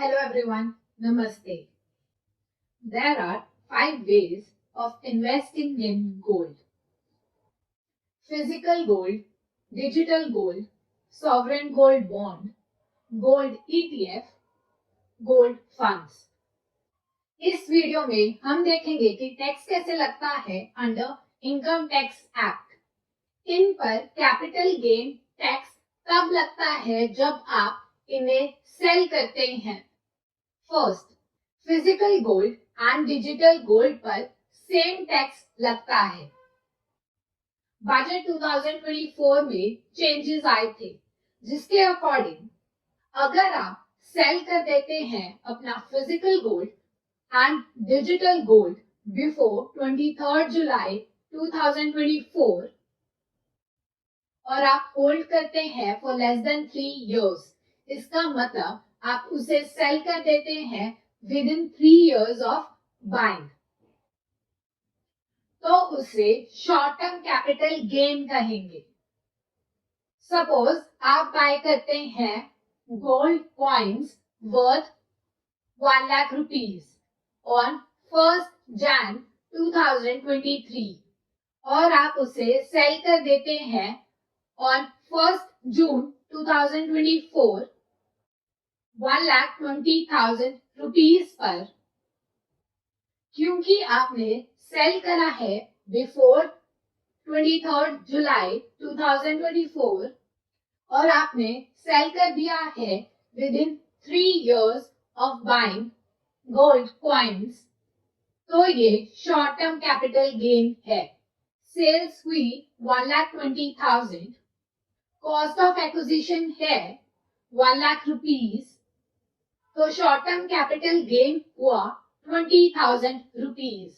Hello everyone, Namaste. There are 5 ways of investing in gold. Physical gold, digital gold, sovereign gold bond, gold ETF, gold funds. इस video में हम देखेंगे कि tax कैसे लगता है अंडर इनकम टैक्स एक्ट। इन पर कैपिटल गेन टैक्स तब लगता है जब आप इन्हें सेल करते हैं। First, physical gold and digital gold पर सेम टैक्स लगता है। बजट 2024 में चेंजेस आए थे, जिसके अकॉर्डिंग अगर आप सेल कर देते हैं अपना physical gold and digital gold before 23 July 2024 और आप होल्ड करते हैं फॉर लेस देन 3 इयर्स, इसका मतलब आप उसे सेल कर देते हैं with in 3 years of buying, तो उसे शॉर्ट टर्म कैपिटल गेन कहेंगे। सपोज आप बाय करते हैं gold coins worth 1 lakh rupees on 1 Jan 2023 और आप उसे सेल कर देते हैं ऑन 1 June 2024 1,20,000 रुपीज पर। क्योंकि आपने सेल करा है बिफोर 23 जुलाई 2024 और आपने सेल कर दिया है with in 3 years of buying gold coins, तो ये शॉर्ट टर्म कैपिटल गेन है। सेल्स हुई 1,20,000, कॉस्ट ऑफ एक्विजिशन है 1 लाख रुपीज, तो शॉर्ट टर्म कैपिटल गेन हुआ 20,000 रुपीज।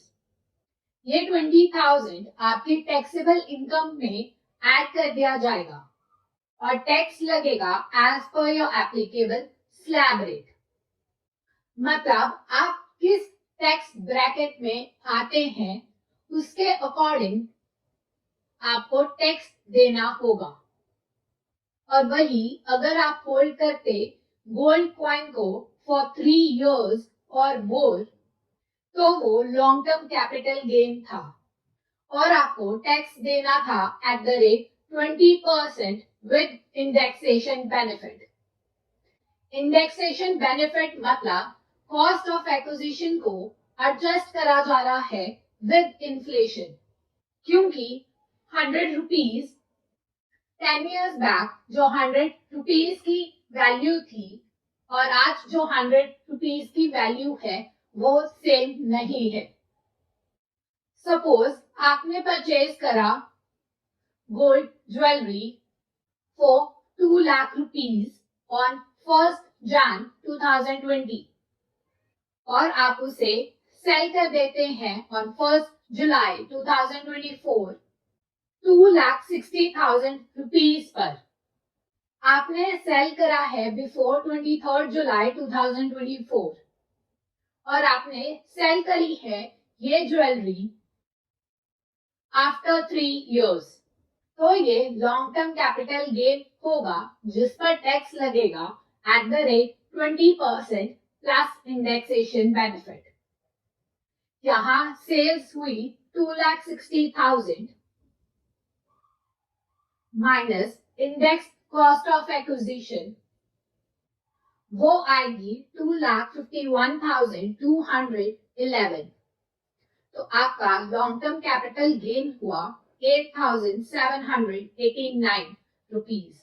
ये 20,000 आपकी टैक्सेबल इनकम में ऐड कर दिया जाएगा और टैक्स लगेगा as per your applicable slab rate. मतलब आप किस टैक्स ब्रैकेट में आते हैं उसके अकॉर्डिंग आपको टैक्स देना होगा। और वही अगर आप होल्ड करते गोल्ड कॉइन को फॉर 3 इयर्स और मोर, तो वो लॉन्ग टर्म कैपिटल गेन था और आपको टैक्स देना था at the rate 20% with indexation benefit. Indexation benefit मतलब कॉस्ट ऑफ एक्विजिशन को एडजस्ट करा जा रहा है विद इन्फ्लेशन, क्योंकि 100 रुपीज 10 इयर्स बैक जो 100 रुपीज की वैल्यू थी और आज जो 100 रुपीज की वैल्यू है वो सेम नहीं है। सपोज आपने परचेज करा gold jewellery for 2 lakh rupees on 1 Jan 2020 और आप उसे सेल कर देते हैं ऑन 1 July 2024 2,60,000 रुपीज पर। आपने सेल करा है बिफोर 23 जुलाई 2024 और आपने सेल करी है ये ज्वेलरी आफ्टर 3 इयर्स, तो ये लॉन्ग टर्म कैपिटल गेन होगा जिस पर टैक्स लगेगा at the rate 20% plus indexation benefit. यहाँ सेल्स हुई 2,60,000 minus index cost of acquisition, वो आएगी 2,51,211, तो आपका लॉन्ग टर्म कैपिटल गेन हुआ 8,789 रुपीज।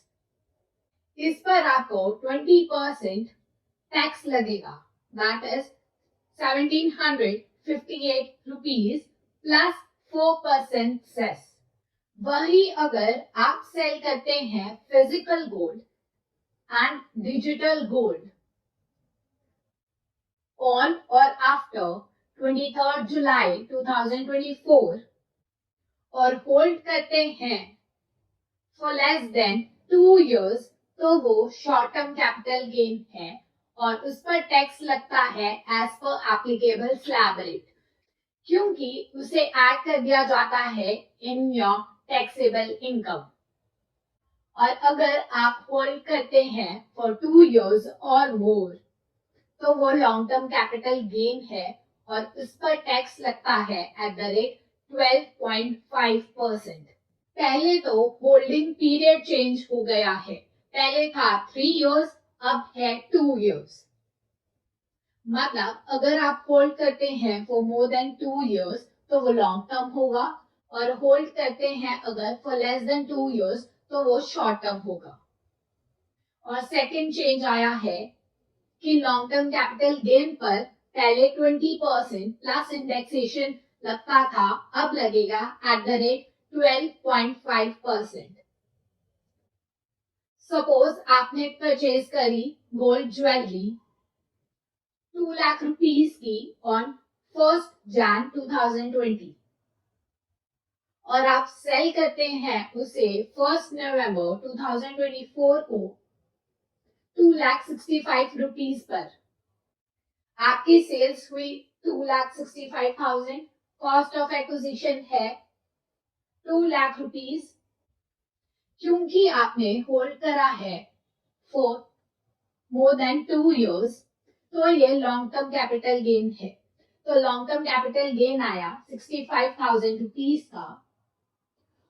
इस पर आपको 20% टैक्स लगेगा, that is 1,758 rupees plus 4% cess. वही अगर आप सेल करते हैं physical gold and digital gold on or after 23 July 2024 और होल्ड करते हैं फॉर लेस देन 2 इयर्स, तो वो शॉर्ट टर्म कैपिटल गेन है और उस पर टैक्स लगता है as per applicable slab rate, क्योंकि उसे ऐड कर दिया जाता है इन योर टैक्सेबल इनकम। और अगर आप होल्ड करते हैं फॉर 2 इयर्स और मोर, तो वो लॉन्ग टर्म कैपिटल गेन है और उस पर टैक्स लगता है एट द रेट 12.5%। पहले तो होल्डिंग पीरियड चेंज हो गया है, पहले था 3 इयर्स, अब है 2 इयर्स। मतलब अगर आप होल्ड करते हैं फॉर मोर देन 2 इयर्स तो वो लॉन्ग टर्म होगा, और होल्ड करते हैं अगर फॉर लेस देन 2 इयर्स तो वो शॉर्ट टर्म होगा। और सेकंड चेंज आया है कि लॉन्ग टर्म कैपिटल गेन पर पहले 20% प्लस इंडेक्सेशन लगता था, अब लगेगा एट द रेट 12.5%। सपोज आपने परचेज करी गोल्ड ज्वेलरी 2 लाख रुपीस की ऑन 1 Jan 2020 और आप सेल करते हैं उसे 1 November 2024 को 2,65,000 रुपीस पर। आपकी सेल्स हुई 2,65,000, कॉस्ट ऑफ एक्विजिशन है 2 लाख रुपीस। क्योंकि आपने होल्ड करा है फॉर मोर देन 2 इयर्स तो ये लॉन्ग टर्म कैपिटल गेन है। तो लॉन्ग टर्म कैपिटल गेन आया 65,000 रुपीस का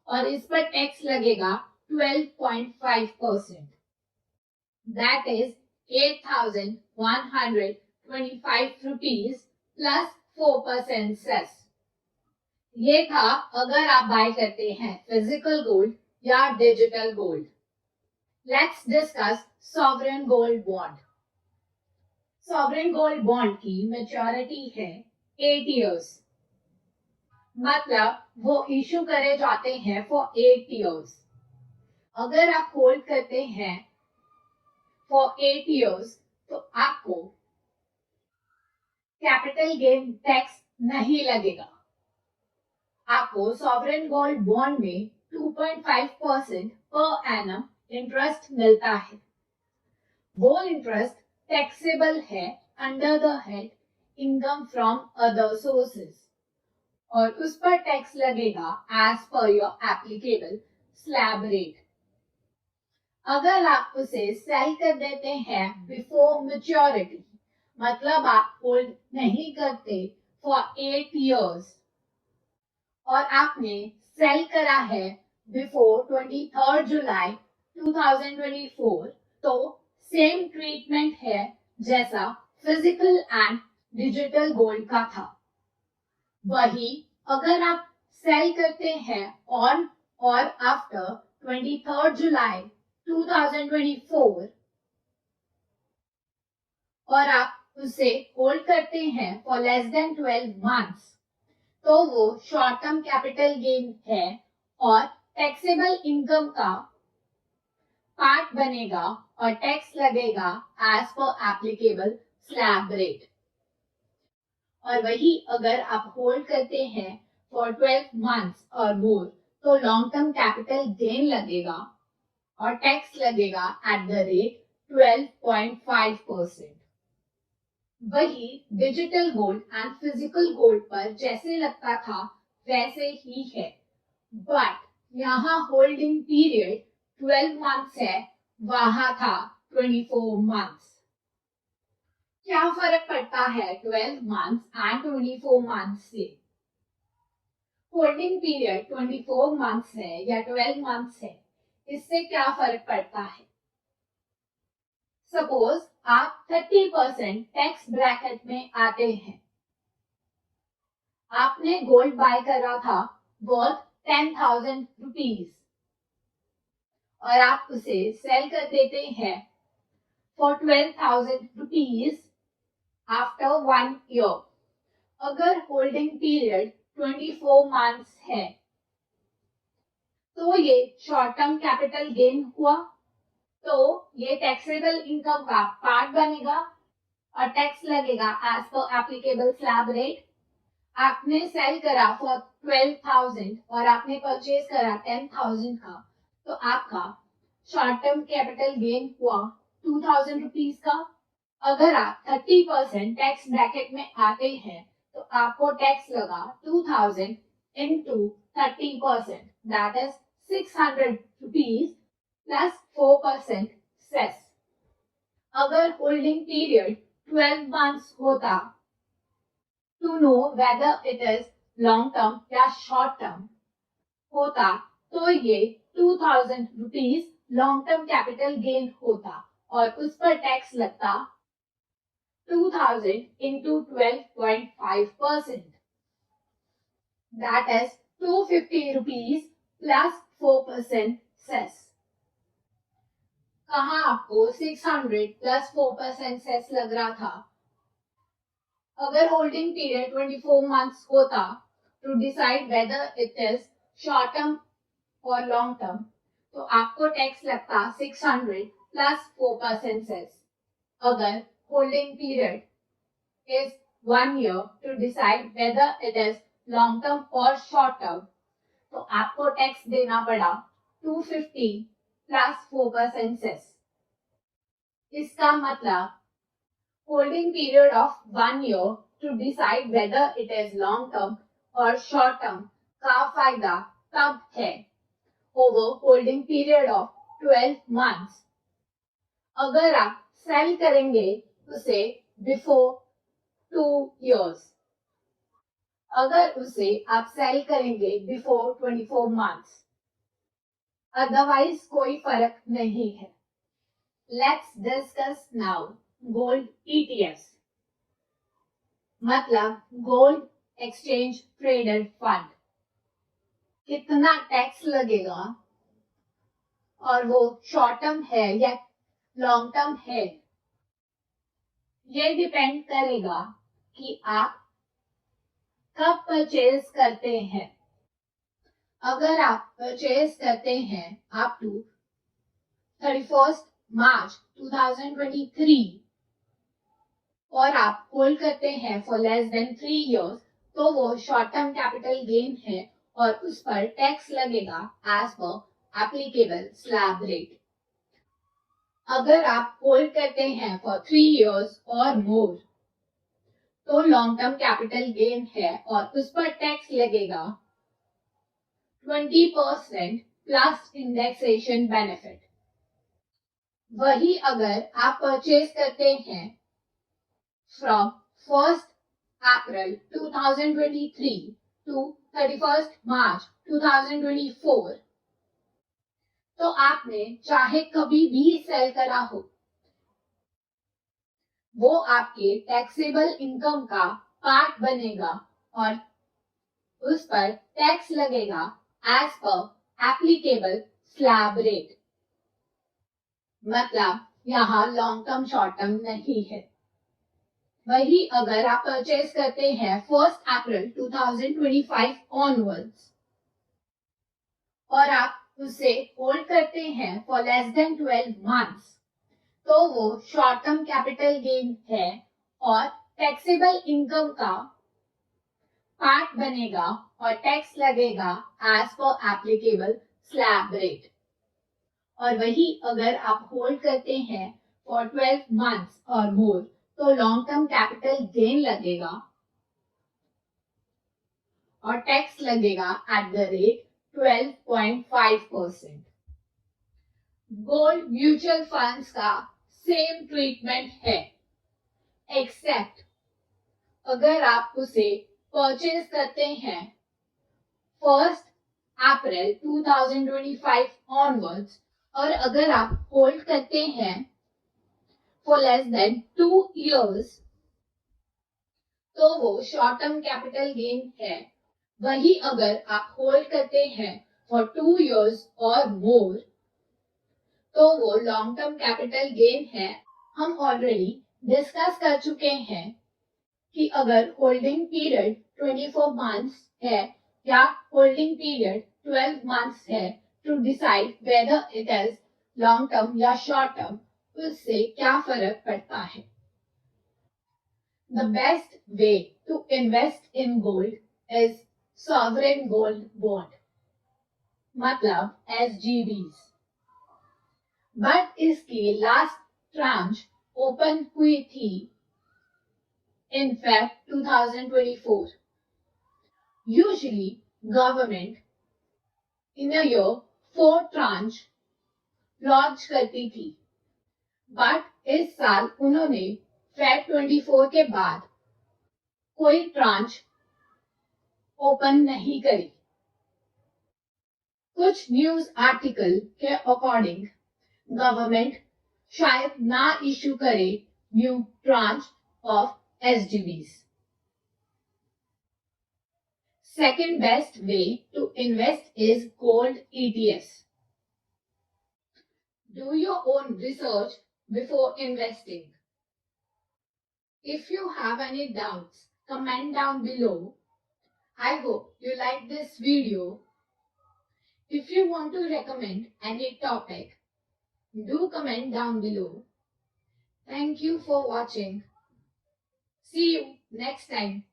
और इस पर टैक्स लगेगा 12.5%। That is 8,125 rupees plus 4% cess. ये था अगर आप बाय करते हैं फिजिकल गोल्ड या digital gold. Let's discuss sovereign gold bond. Sovereign gold bond की मैच्योरिटी है 8 इयर्स, मतलब वो इशू करे जाते हैं फॉर 8 इयर्स। अगर आप होल्ड करते हैं फॉर 8 इयर्स तो आपको कैपिटल गेन टैक्स नहीं लगेगा। आपको सॉवरेन गोल्ड बॉन्ड में 2.5% पर एनम इंटरेस्ट मिलता है। वो इंटरेस्ट टैक्सेबल है under the head income from other sources और उस पर टैक्स लगेगा as per your applicable slab rate. अगर आप उसे सेल कर देते हैं बिफोर मैच्योरिटी, मतलब आप होल्ड नहीं करते फॉर 8 इयर्स और आपने सेल करा है बिफोर 23 जुलाई 2024, तो सेम ट्रीटमेंट है जैसा फिजिकल एंड डिजिटल गोल्ड का था। वही अगर आप सेल करते हैं ऑन और आफ्टर 23 जुलाई 2024 और आप उसे होल्ड करते हैं फॉर लेस देन 12 मंथ्स तो वो शॉर्ट टर्म कैपिटल गेन है और टैक्सेबल इनकम का पार्ट बनेगा और टैक्स लगेगा as per applicable slab rate. और वही अगर आप होल्ड करते हैं फॉर 12 मंथ्स और मोर तो लॉन्ग टर्म कैपिटल गेन लगेगा और टैक्स लगेगा एट द रेट 12.5%। वही digital gold and physical gold पर जैसे लगता था वैसे ही है, बट यहाँ होल्डिंग पीरियड 12 मंथ्स है, वहां था 24 मंथ्स। क्या फर्क पड़ता है 12 मंथ्स एंड 24 मंथ्स से? होल्डिंग पीरियड 24 मंथ्स है या 12 मंथ्स है, इससे क्या फर्क पड़ता है? सपोज आप 30% टैक्स ब्रैकेट में आते हैं। आपने गोल्ड बाय करा था वर्थ 10,000 रुपीज और आप उसे सेल कर देते हैं फॉर 12,000 रुपीज आफ्टर 1 ईयर। अगर होल्डिंग पीरियड 24 मंथ्स है तो ये शॉर्ट टर्म कैपिटल गेन हुआ, तो ये टैक्सेबल इनकम का पार्ट बनेगा और टैक्स लगेगा as per applicable slab rate. आपने सेल करा फॉर 12,000 और आपने परचेज करा 10,000 का, तो आपका शॉर्ट टर्म कैपिटल गेन हुआ 2,000 रुपीज का। अगर आप 30% टैक्स ब्रैकेट में आते हैं तो आपको टैक्स लगा 2,000 into 30%, that is 600 rupees plus 4% cess. अगर होल्डिंग पीरियड 12 months होता to know whether it is long term या short term होता तो ये 2000 rupees long term capital gain होता और उस पर टैक्स लगता 2000 into 12.5%. That is 250 rupees plus 4% cess. कहाँ आपको 600 plus 4% cess लग रहा था? अगर होल्डिंग पीरियड 24 months होता to decide whether it is short term or long term, तो आपको टैक्स लगता 600 plus 4% cess. अगर holding period is 1 year to decide whether it is long term or short term, तो आपको टैक्स देना पड़ा 250 plus 4% cess. इसका मतलब holding period of 1 year to decide whether it is long term or short term का फायदा तब है over holding period of 12 months. अगर आप सेल करेंगे उसे बिफोर 2 years, अगर उसे आप सेल करेंगे बिफोर 24 months, अदरवाइज कोई फर्क नहीं है. Let's discuss now gold ETFs, मतलब गोल्ड एक्सचेंज ट्रेडेड फंड. कितना टैक्स लगेगा और वो शॉर्ट टर्म है या लॉन्ग टर्म है, ये डिपेंड करेगा कि आप कब परचेज करते हैं. अगर आप परचेज करते हैं अप टू 31st March 2023 और आप होल्ड करते हैं फॉर लेस देन 3 years, तो वो शॉर्ट टर्म कैपिटल गेन है और उस पर टैक्स लगेगा as per applicable slab rate. अगर आप होल्ड करते हैं फॉर 3 years और मोर, तो लॉन्ग टर्म कैपिटल गेन है और उस पर टैक्स लगेगा 20% प्लस इंडेक्सेशन बेनिफिट. वही अगर आप परचेज करते हैं from 1st April 2023 to 31st March 2024, तो आपने चाहे कभी भी सेल करा हो, वो आपके टैक्सेबल इनकम का पार्ट बनेगा और उस पर टैक्स लगेगा as per applicable slab rate. मतलब यहाँ लॉन्ग टर्म शॉर्ट टर्म नहीं है. वही अगर आप परचेज करते हैं 1st April 2025 ऑनवर्ड्स और आप उसे होल्ड करते हैं फॉर लेस देन 12 months, तो वो शॉर्ट टर्म कैपिटल गेन है और टैक्सेबल इनकम का पार्ट बनेगा और टैक्स लगेगा as per applicable slab rate. और वही अगर आप होल्ड करते हैं फॉर 12 months और मोर, तो लॉन्ग टर्म कैपिटल गेन लगेगा और टैक्स लगेगा at the rate 12.5%. Gold mutual funds का सेम ट्रीटमेंट है, एक्सेप्ट अगर आप उसे परचेज करते हैं 1st April 2025 ऑनवर्ड्स और अगर आप होल्ड करते हैं फॉर लेस देन 2 years, तो वो शॉर्ट टर्म कैपिटल गेन है. वही अगर आप होल्ड करते हैं फॉर 2 years और मोर, तो वो लॉन्ग टर्म कैपिटल गेन है. हम ऑलरेडी डिस्कस कर चुके हैं कि अगर होल्डिंग पीरियड 24 months है या होल्डिंग पीरियड 12 months है to decide whether it is long term या शॉर्ट टर्म, उससे क्या फर्क पड़ता है. The best way to invest in gold is sovereign gold bond, मतलब SGBs. बट इसकी लास्ट ट्रांच ओपन हुई थी in Feb 2024. Usually, government in a year 4 tranche launch करती थी, बट इस साल उन्होंने फेब 24 के बाद कोई ट्रांच ओपन नहीं करी। कुछ न्यूज आर्टिकल के अकॉर्डिंग गवर्नमेंट शायद ना इशू करे new tranche of SGBs. Second best way to invest is gold ETFs. Do your own research before investing. If you have any doubts, comment down below. I hope you like this video. If you want to recommend any topic, do comment down below. Thank you for watching. See you next time.